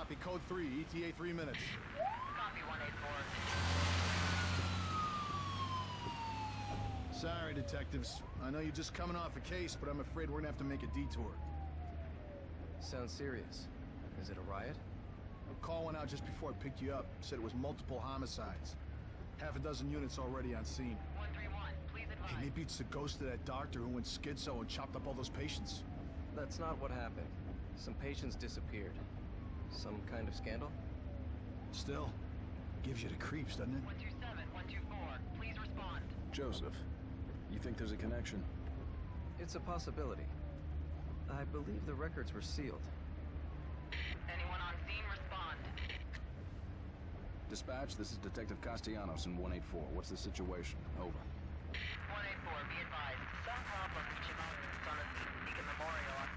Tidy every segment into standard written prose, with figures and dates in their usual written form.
Copy, code 3, ETA 3 minutes. Copy 184. Sorry, detectives. I know you're just coming off a case, but I'm afraid we're gonna have to make a detour. Sounds serious. Is it a riot? A call went out just before I picked you up. Said it was multiple homicides. Half a dozen units already on scene. 131, please advise. Hey, maybe it's the ghost of that doctor who went schizo and chopped up all those patients. That's not what happened. Some patients disappeared. Some kind of scandal? Still, gives you the creeps, doesn't it? 127, 124, please respond. Joseph, you think there's a connection? It's a possibility. I believe the records were sealed. Anyone on scene, respond. Dispatch, this is Detective Castellanos in 184. What's the situation? Over. 184, be advised. Some problem with Shimoda's on a Beacon Memorial on...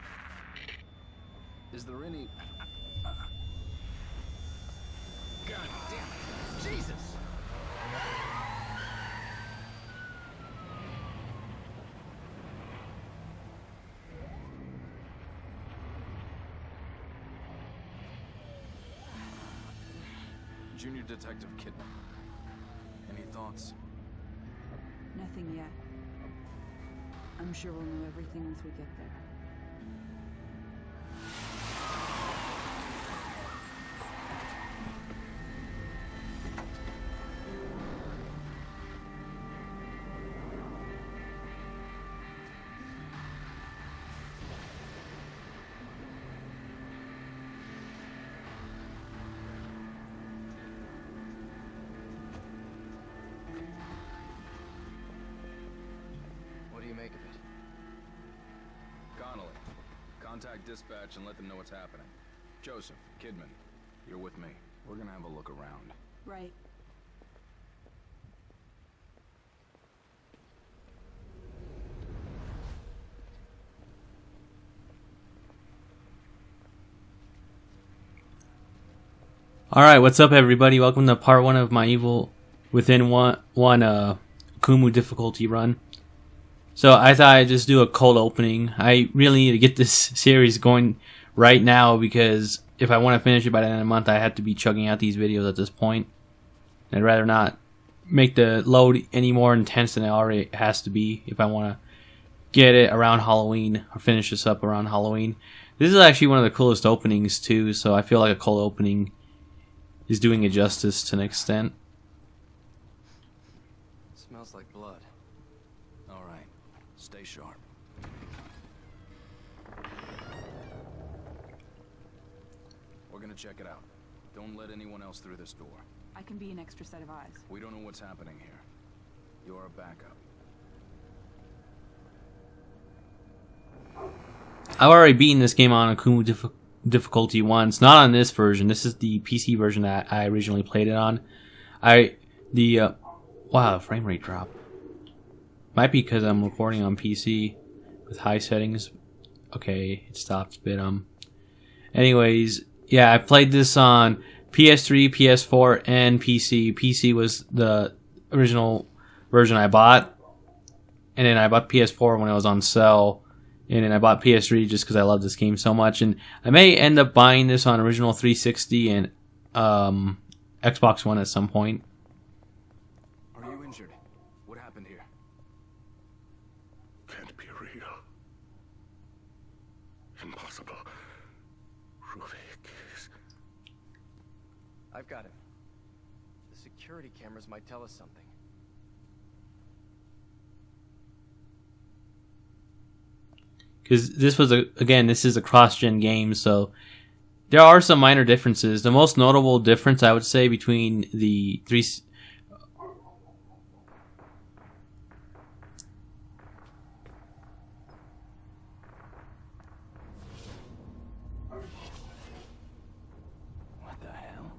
Is there any... God damn it! Jesus! Junior Detective Kidman. Any thoughts? Nothing yet. I'm sure we'll know everything once we get there. What do you make of it? Connolly, contact dispatch and let them know what's happening. Joseph, Kidman, you're with me. We're gonna have a look around. Right. Alright, what's up everybody? Welcome to part 1 of my Evil Within 1 Akumu difficulty run. So I thought I'd just do a cold opening. I really need to get this series going right now because if I want to finish it by the end of the month, I have to be chugging out these videos at this point. I'd rather not make the load any more intense than it already has to be if I want to get it around Halloween or finish this up around Halloween. This is actually one of the coolest openings too, so I feel like a cold opening is doing it justice to an extent. Smells like blood. All right, stay sharp. We're gonna check it out. Don't let anyone else through this door. I can be an extra set of eyes. We don't know what's happening here. You're a backup. I've already beaten this game on Akumu difficulty once, not on this version. This is the PC version that I originally played it on. Wow, frame rate drop. Might be because I'm recording on PC with high settings. Okay, it stopped a bit. Anyways, yeah, I played this on PS3, PS4, and PC. PC was the original version I bought, and then I bought PS4 when it was on sale. And then I bought PS3 just because I love this game so much. And I may end up buying this on original 360 and Xbox One at some point. Are you injured? What happened here? Can't be real. Impossible. Ruvik is... I've got him. The security cameras might tell us something. Because this was, this is a cross-gen game, so there are some minor differences. The most notable difference, I would say, between the three... What the hell?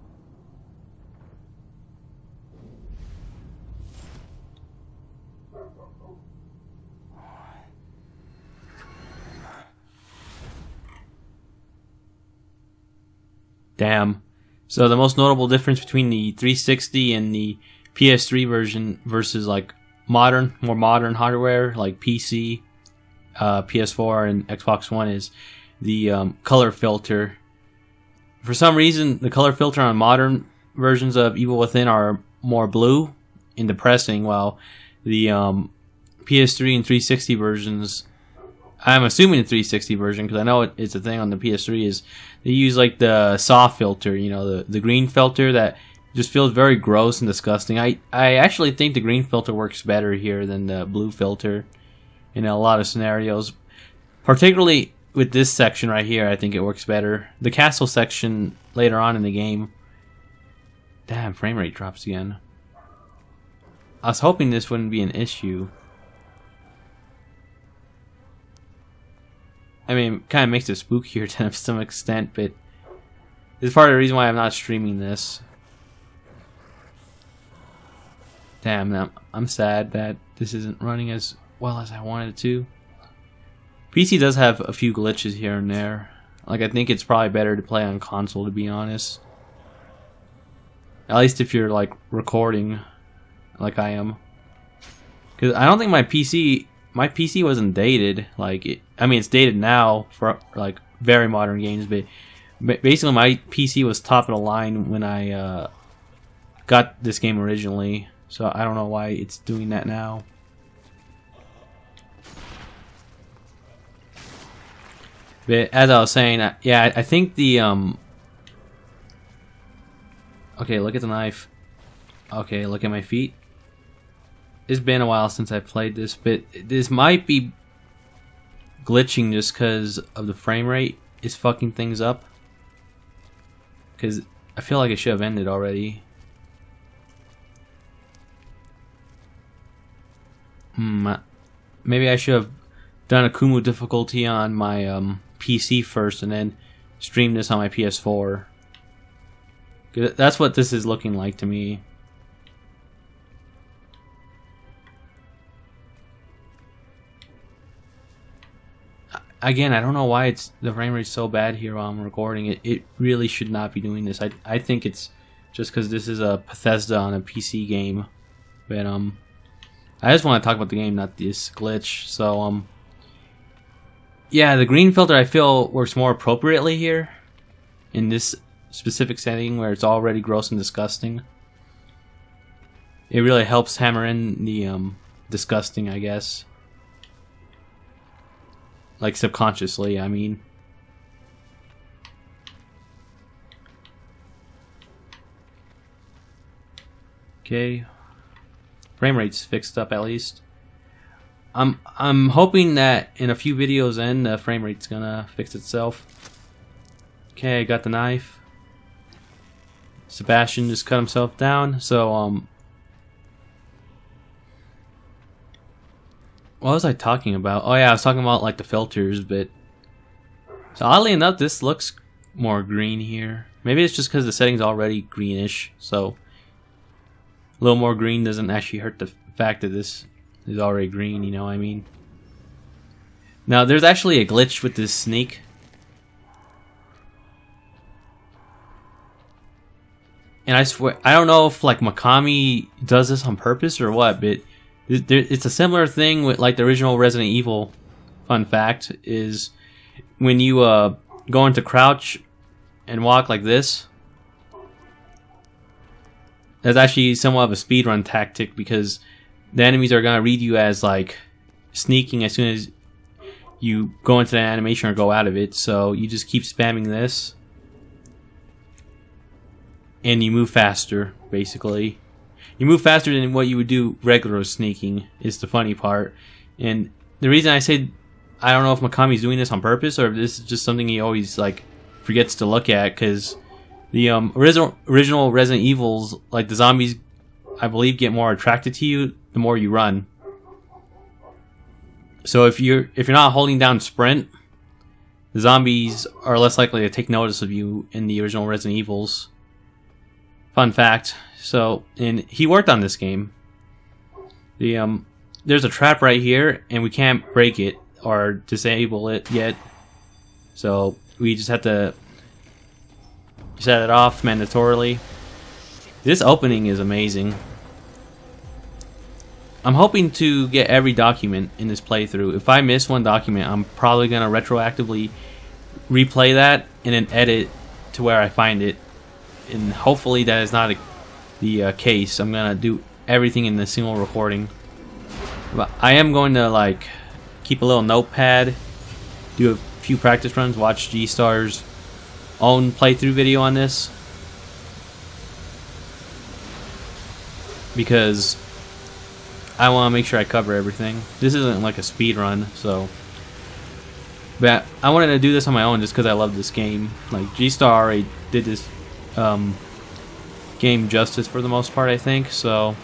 Damn. So the most notable difference between the 360 and the PS3 version versus like more modern hardware like PC, PS4, and Xbox One is the color filter for some reason, the color filter on modern versions of Evil Within are more blue and depressing, while the PS3 and 360 versions, I'm assuming the 360 version, because I know it's a thing on the PS3, is they use like the soft filter, you know, the green filter that just feels very gross and disgusting. I actually think the green filter works better here than the blue filter in a lot of scenarios. Particularly with this section right here, I think it works better. The castle section later on in the game, damn, frame rate drops again. I was hoping this wouldn't be an issue. I mean, it kind of makes it spookier to some extent, but this is part of the reason why I'm not streaming this. Damn, I'm sad that this isn't running as well as I wanted it to. PC does have a few glitches here and there. Like, I think it's probably better to play on console, to be honest. At least if you're, like, recording like I am. Because I don't think my PC wasn't dated. Like, I mean, it's dated now for, like, very modern games, but basically my PC was top of the line when I got this game originally. So I don't know why it's doing that now. But as I was saying, yeah, I think the okay, look at the knife. Okay, look at my feet. It's been a while since I played this, but this might be glitching just because of the frame rate is fucking things up. Because I feel like it should have ended already. Maybe I should have done Akumu difficulty on my PC first and then streamed this on my PS4. 'Cause that's what this is looking like to me. Again, I don't know why the frame rate's so bad here while I'm recording it. It really should not be doing this. I think it's just because this is a Bethesda on a PC game. But I just want to talk about the game, not this glitch. So yeah, the green filter I feel works more appropriately here in this specific setting where it's already gross and disgusting. It really helps hammer in the disgusting, I guess. Like subconsciously, I mean. Okay. Frame rate's fixed up at least. I'm hoping that in a few videos in the frame rate's gonna fix itself. Okay, I got the knife. Sebastian just cut himself down, so what was I talking about? Oh yeah, I was talking about like the filters, but so oddly enough this looks more green here. Maybe it's just because the setting's already greenish, so a little more green doesn't actually hurt the fact that this is already green, you know what I mean? Now, there's actually a glitch with this sneak. And I swear, I don't know if like Mikami does this on purpose or what, but it's a similar thing with like the original Resident Evil. Fun fact is when you go into crouch and walk like this, that's actually somewhat of a speedrun tactic because the enemies are gonna read you as like sneaking as soon as you go into the animation or go out of it. So you just keep spamming this, and you move faster. Basically, you move faster than what you would do regular sneaking. Is the funny part, and the reason I say I don't know if Mikami's doing this on purpose or if this is just something he always like forgets to look at because the original Resident Evils, like the zombies, I believe get more attracted to you the more you run. So if you're not holding down sprint, the zombies are less likely to take notice of you in the original Resident Evils. Fun fact. So, and he worked on this game. There's a trap right here, and we can't break it or disable it yet. So we just have to set it off mandatorily. This opening is amazing. I'm hoping to get every document in this playthrough. If I miss one document, I'm probably going to retroactively replay that and then edit to where I find it, and hopefully that is not the case. I'm gonna do everything in a single recording. But I am going to like keep a little notepad, do a few practice runs, watch G-Star's own playthrough video on this, because I want to make sure I cover everything. This isn't like a speed run, so. But I wanted to do this on my own just because I love this game. Like, G-Star already did this game justice for the most part, I think. So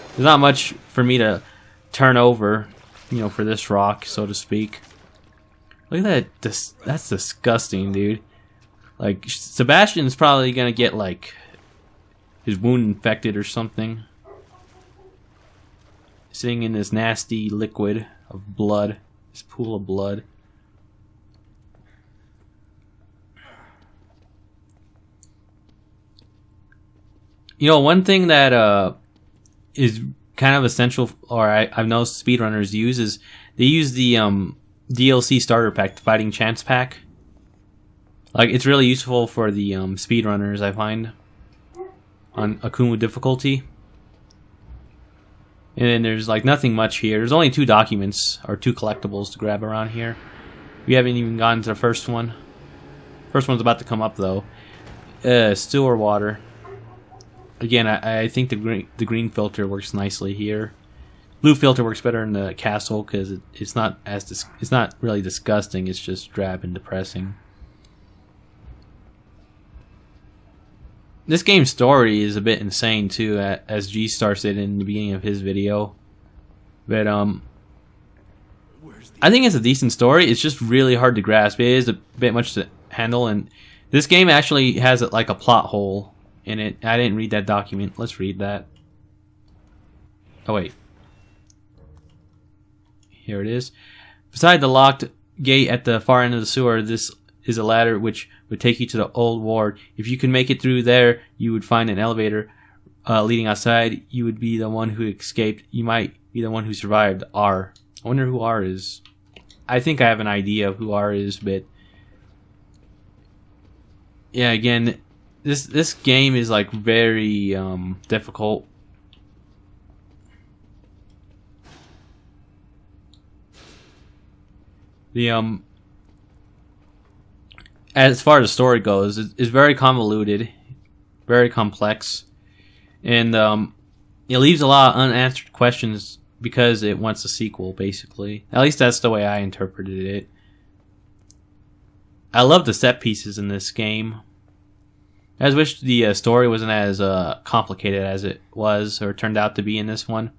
there's not much for me to turn over, you know, for this rock, so to speak. Look at that. That's disgusting, dude. Like, Sebastian's probably gonna get, like, his wound infected or something. Sitting in this nasty liquid of blood. This pool of blood. You know, one thing that is kind of essential, or I've noticed speedrunners use, is they use the DLC starter pack, the Fighting Chance pack. Like, it's really useful for the speedrunners, I find, on Akumu difficulty. And then there's like nothing much here. There's only 2 documents, or 2 collectibles to grab around here. We haven't even gotten to the first one. First one's about to come up though. Still or water. Again, I think the green filter works nicely here. Blue filter works better in the castle because it's not really disgusting. It's just drab and depressing. This game's story is a bit insane too, as G-Star said in the beginning of his video. But I think it's a decent story. It's just really hard to grasp. It is a bit much to handle, and this game actually has like a plot hole in it. I didn't read that document. Let's read that. Oh wait. Here it is. Beside the locked gate at the far end of the sewer, this is a ladder which would take you to the old ward. If you can make it through there, you would find an elevator leading outside. You would be the one who escaped. You might be the one who survived. R. I wonder who R is. I think I have an idea of who R is, but yeah, again, this game is like very difficult. The as far as the story goes, it's very convoluted, very complex, and it leaves a lot of unanswered questions because it wants a sequel, basically. At least that's the way I interpreted it. I love the set pieces in this game. I just wish the story wasn't as complicated as it was, or turned out to be in this one.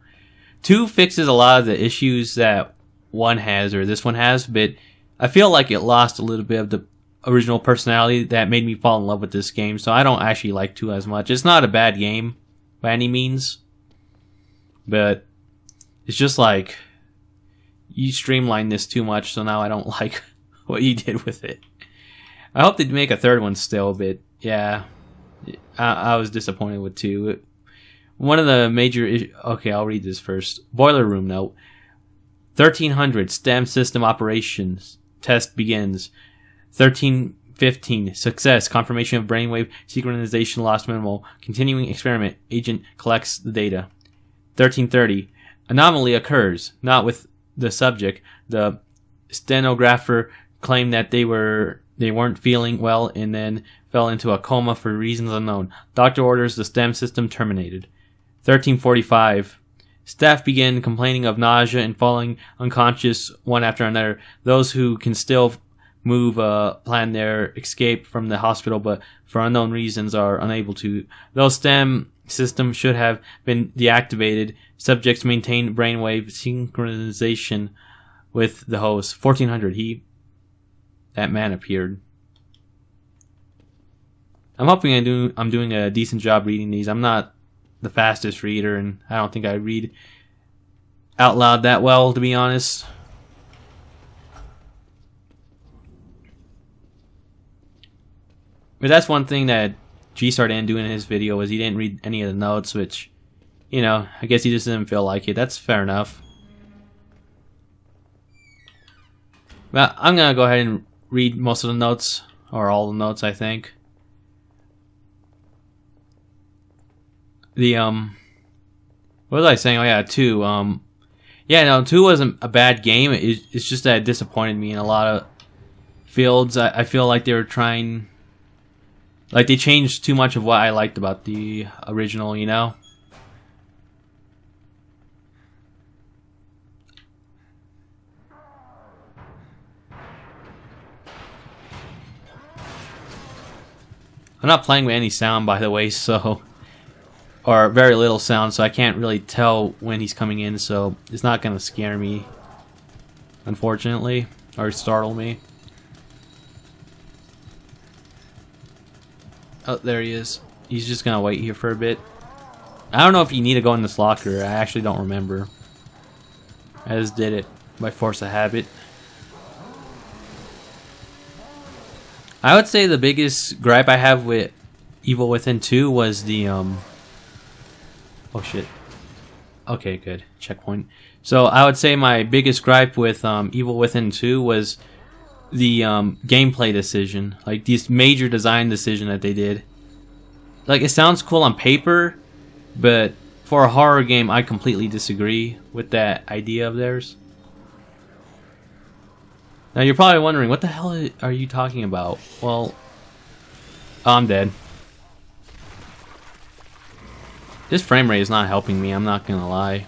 2 fixes a lot of the issues that 1 has, or this one has, but I feel like it lost a little bit of the original personality that made me fall in love with this game, so I don't actually like 2 as much. It's not a bad game by any means, but it's just like you streamlined this too much, so now I don't like what you did with it. I hope they'd make a 3rd one still, but yeah, I was disappointed with 2. One of the major okay, I'll read this first. Boiler room note. 1300 STEM system operations test begins. 1315 success, confirmation of brainwave synchronization lost minimal, continuing experiment, agent collects the data. 1330 anomaly occurs, not with the subject. The stenographer claimed that they weren't feeling well and then fell into a coma for reasons unknown. Doctor orders the STEM system terminated. 1345 staff begin complaining of nausea and falling unconscious one after another. Those who can still move plan their escape from the hospital, but for unknown reasons are unable to. Though STEM system should have been deactivated, subjects maintain brainwave synchronization with the host. 1400 that man appeared. I'm hoping I'm doing a decent job reading these. I'm not the fastest reader, and I don't think I read out loud that well, to be honest. But that's one thing that G-Star didn't do in his video, was he didn't read any of the notes, which, you know, I guess he just didn't feel like it. That's fair enough. But I'm gonna go ahead and read most of the notes, or all the notes, I think. the what was I saying? Oh yeah, 2. Yeah, no, 2 wasn't a bad game. It's just that it disappointed me in a lot of fields. I feel like they were trying, like they changed too much of what I liked about the original, you know? I'm not playing with any sound, by the way, so... Or very little sound, so I can't really tell when he's coming in, so it's not gonna scare me, unfortunately, or startle me. Oh, there he is. He's just gonna wait here for a bit. I don't know if you need to go in this locker. I actually don't remember. I just did it by force of habit. I would say the biggest gripe I have with Evil Within 2 was the, oh shit. Okay, good. Checkpoint. So I would say my biggest gripe with Evil Within 2 was the gameplay decision. Like, this major design decision that they did. Like, it sounds cool on paper, but for a horror game, I completely disagree with that idea of theirs. Now you're probably wondering, what the hell are you talking about? Well, I'm dead. This frame rate is not helping me, I'm not gonna lie.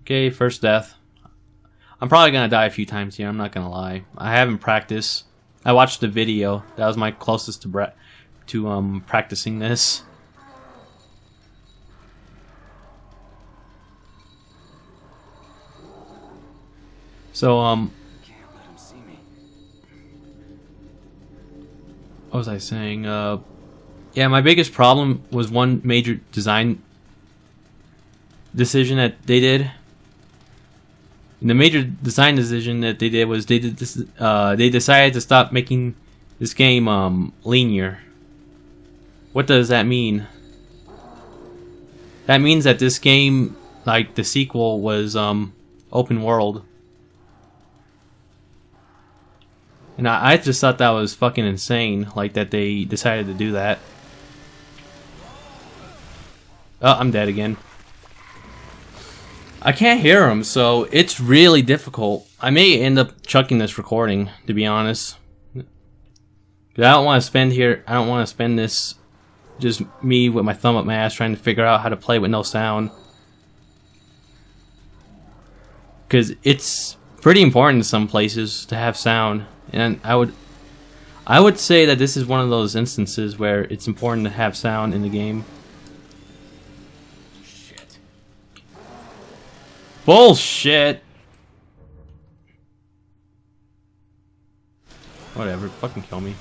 Okay, first death. I'm probably gonna die a few times here, I'm not gonna lie. I haven't practiced. I watched the video. That was my closest to practicing this. So, Can't let him see me. what was I saying? Yeah, my biggest problem was one major design decision that they did. And the major design decision that they did was they decided to stop making this game linear. What does that mean? That means that this game, like the sequel, was open world. And I just thought that was fucking insane, like that they decided to do that. Oh, I'm dead again. I can't hear him, so it's really difficult. I may end up chucking this recording, to be honest. But I don't want to spend this just me with my thumb up my ass trying to figure out how to play with no sound. Because it's pretty important in some places to have sound. And I would say that this is one of those instances where it's important to have sound in the game. Shit. Bullshit! Whatever, fucking kill me.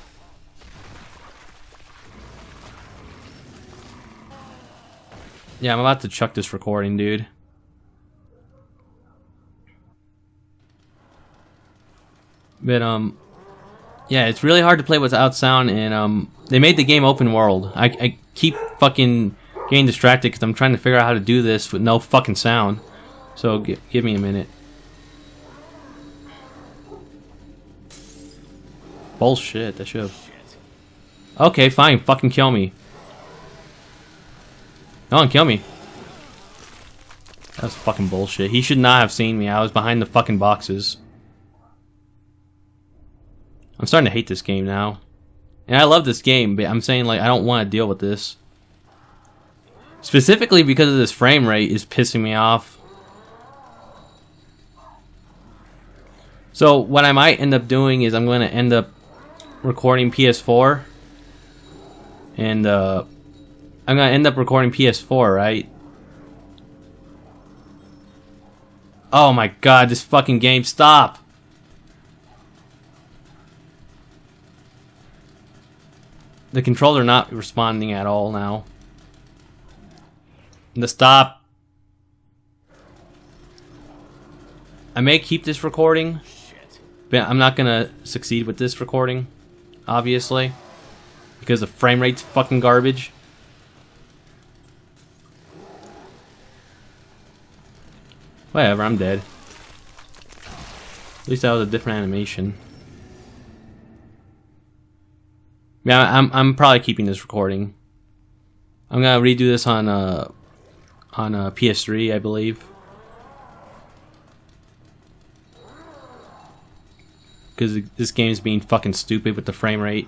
Yeah, I'm about to chuck this recording, dude. But, yeah, it's really hard to play without sound, and, they made the game open world. I keep fucking getting distracted because I'm trying to figure out how to do this with no fucking sound. So, give me a minute. Bullshit, that should've... Okay, fine, fucking kill me. No one kill me. That was fucking bullshit. He should not have seen me. I was behind the fucking boxes. I'm starting to hate this game now. And I love this game, but I'm saying, like, I don't want to deal with this. Specifically because of this frame rate is pissing me off. So, what I might end up doing is I'm going to end up recording PS4. And, I'm going to end up recording PS4, right? Oh my god, this fucking game, stop! The controller not responding at all now. The stop. I may keep this recording, but I'm not gonna succeed with this recording, obviously, because the frame rate's fucking garbage. Whatever, I'm dead. At least that was a different animation. Yeah, I'm probably keeping this recording. I'm gonna redo this on PS3, I believe, because this game's being fucking stupid with the frame rate.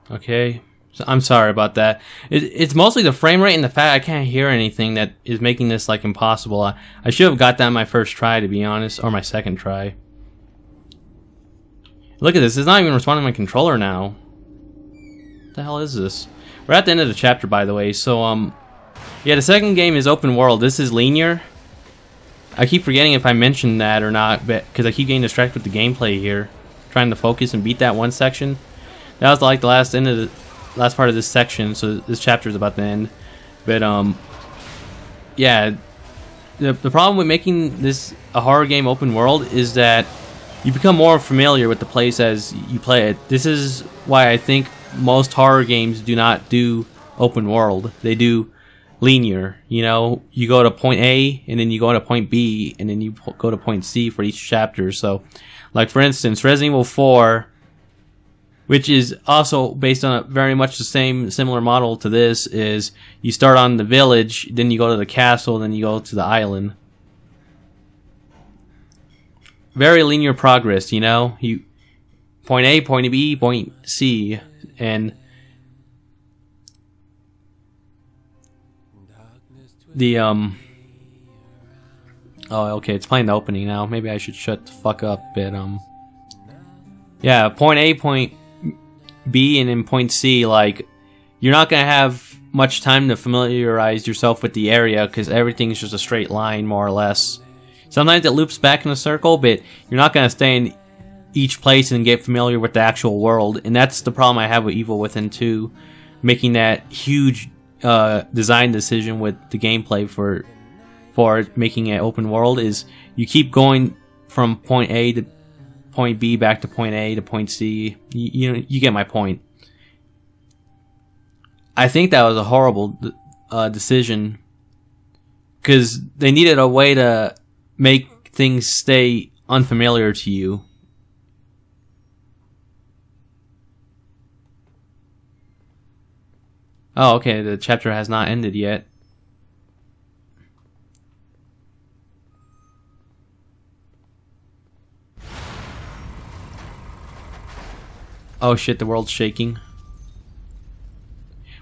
Okay, so I'm sorry about that. It's mostly the frame rate and the fact I can't hear anything that is making this like impossible. I should have got that on my first try, to be honest, or my second try. Look at this, it's not even responding to my controller now. What the hell is this? We're at the end of the chapter, by the way, so yeah, the second game is open world. This is linear. I keep forgetting if I mentioned that or not, because I keep getting distracted with the gameplay here, trying to focus and beat that one section. That was like the last part of this section, so this chapter is about to end. But yeah, the problem with making this a horror game open world is that you become more familiar with the place as you play it. This is why I think most horror games do not do open world. They do linear. You know, you go to point A and then you go to point B and then you go to point C for each chapter. So, like for instance, Resident Evil 4. Which is also based on a very much the similar model to this, is you start on the village, then you go to the castle, then you go to the island. Very linear progress, you know? You point A, point B, point C, and the oh, okay, it's playing the opening now. Maybe I should shut the fuck up, but yeah, point A, point B, and then point C, like, you're not going to have much time to familiarize yourself with the area because everything's just a straight line, more or less. Sometimes it loops back in a circle, but you're not going to stay in each place and get familiar with the actual world, and that's the problem I have with Evil Within 2, making that huge design decision with the gameplay for making it open world, is you keep going from point A to point B back to point A to point C. You get my point. I think that was a horrible decision because they needed a way to make things stay unfamiliar to you. Oh, okay, the chapter has not ended yet. Oh shit, the world's shaking.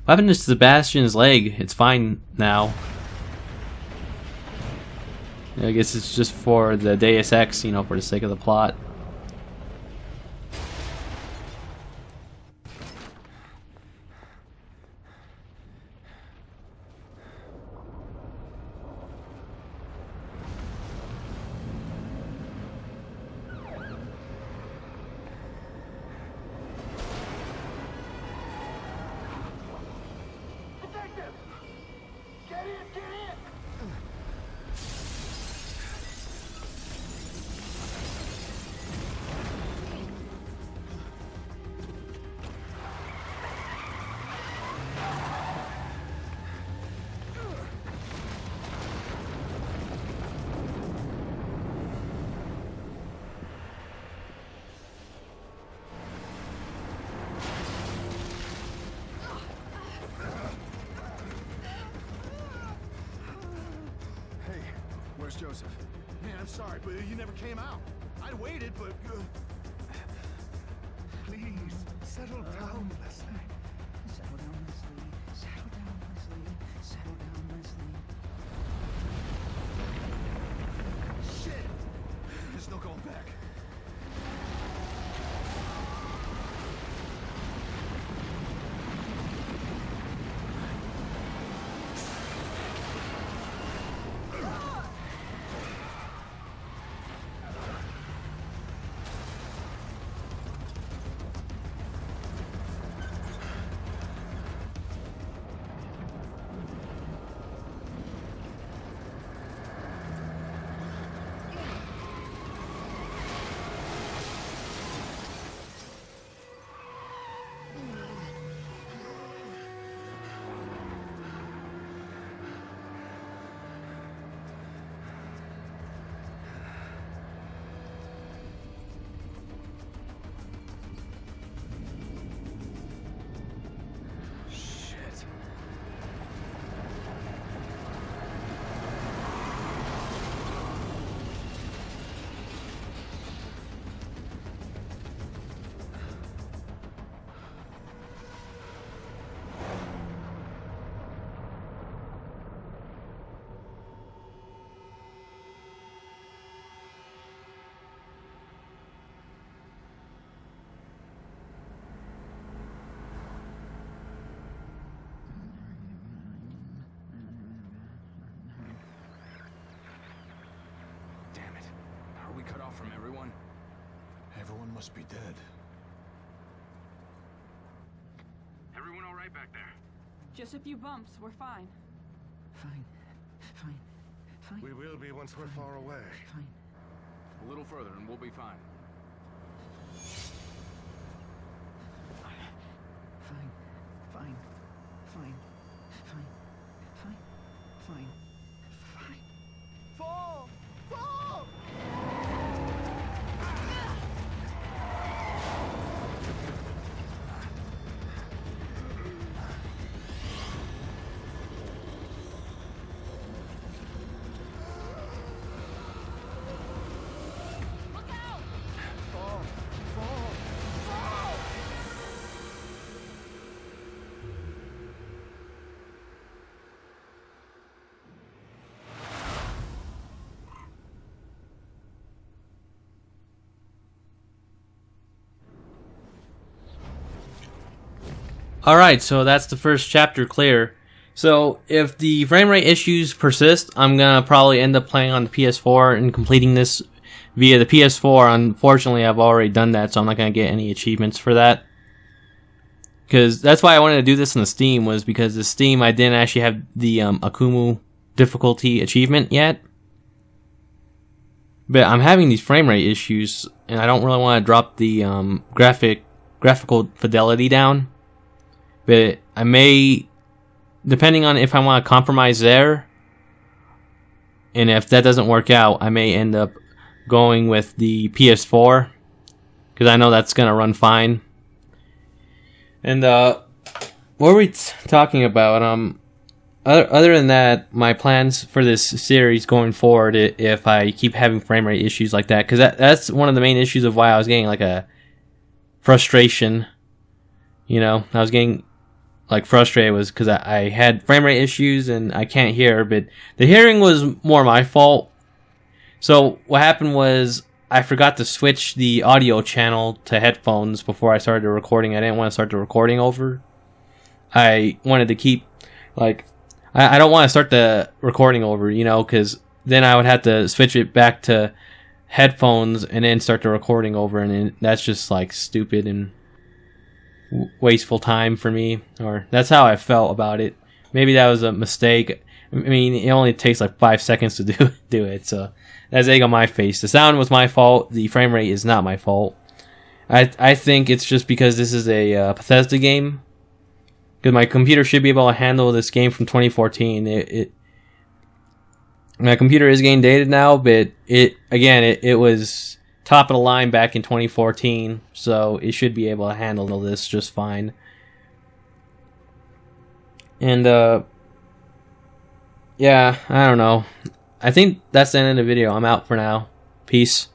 What happened to Sebastian's leg? It's fine now. I guess it's just for the Deus Ex, you know, for the sake of the plot. Where's Joseph? Man, I'm sorry, but you never came out. I waited, but... Please, settle down, Leslie. Settle down, Leslie. Settle down, Leslie. Settle down, Leslie. Shit! There's no going back. Must be dead. Everyone all right back there? Just a few bumps. We're fine. Fine. Fine. Fine. We will be once we're far away. Fine. A little further and we'll be fine. Fine. Fine. Fine. Fine. Fine. Fine. Fine. Fall! Fall! Alright, so that's the first chapter clear. So, if the frame rate issues persist, I'm gonna probably end up playing on the PS4 and completing this via the PS4. Unfortunately, I've already done that, so I'm not gonna get any achievements for that. Because that's why I wanted to do this on the Steam, was because the Steam I didn't actually have the Akumu difficulty achievement yet. But I'm having these frame rate issues, and I don't really want to drop the graphical fidelity down. But I may, depending on if I want to compromise there, and if that doesn't work out, I may end up going with the PS4, because I know that's going to run fine. And what were we talking about? Other than that, my plans for this series going forward, if I keep having frame rate issues like that, because that's one of the main issues of why I was getting like a frustration. You know, I was getting like frustrated was because I had frame rate issues and I can't hear, but the hearing was more my fault. So what happened was I forgot to switch the audio channel to headphones before I started the recording. I didn't want to start the recording over. I wanted to keep, like, I don't want to start the recording over, you know, because then I would have to switch it back to headphones and then start the recording over, and that's just, like, stupid and wasteful time for me. Or that's how I felt about it. Maybe that was a mistake. I mean, it only takes, like, 5 seconds to do it, so that's egg on my face. The sound was my fault. The frame rate is not my fault. I think it's just because this is a Bethesda game. Because my computer should be able to handle this game from 2014. My computer is getting dated now, but it was top of the line back in 2014, so it should be able to handle this just fine. And yeah, I don't know. I think that's the end of the video. I'm out for now. Peace.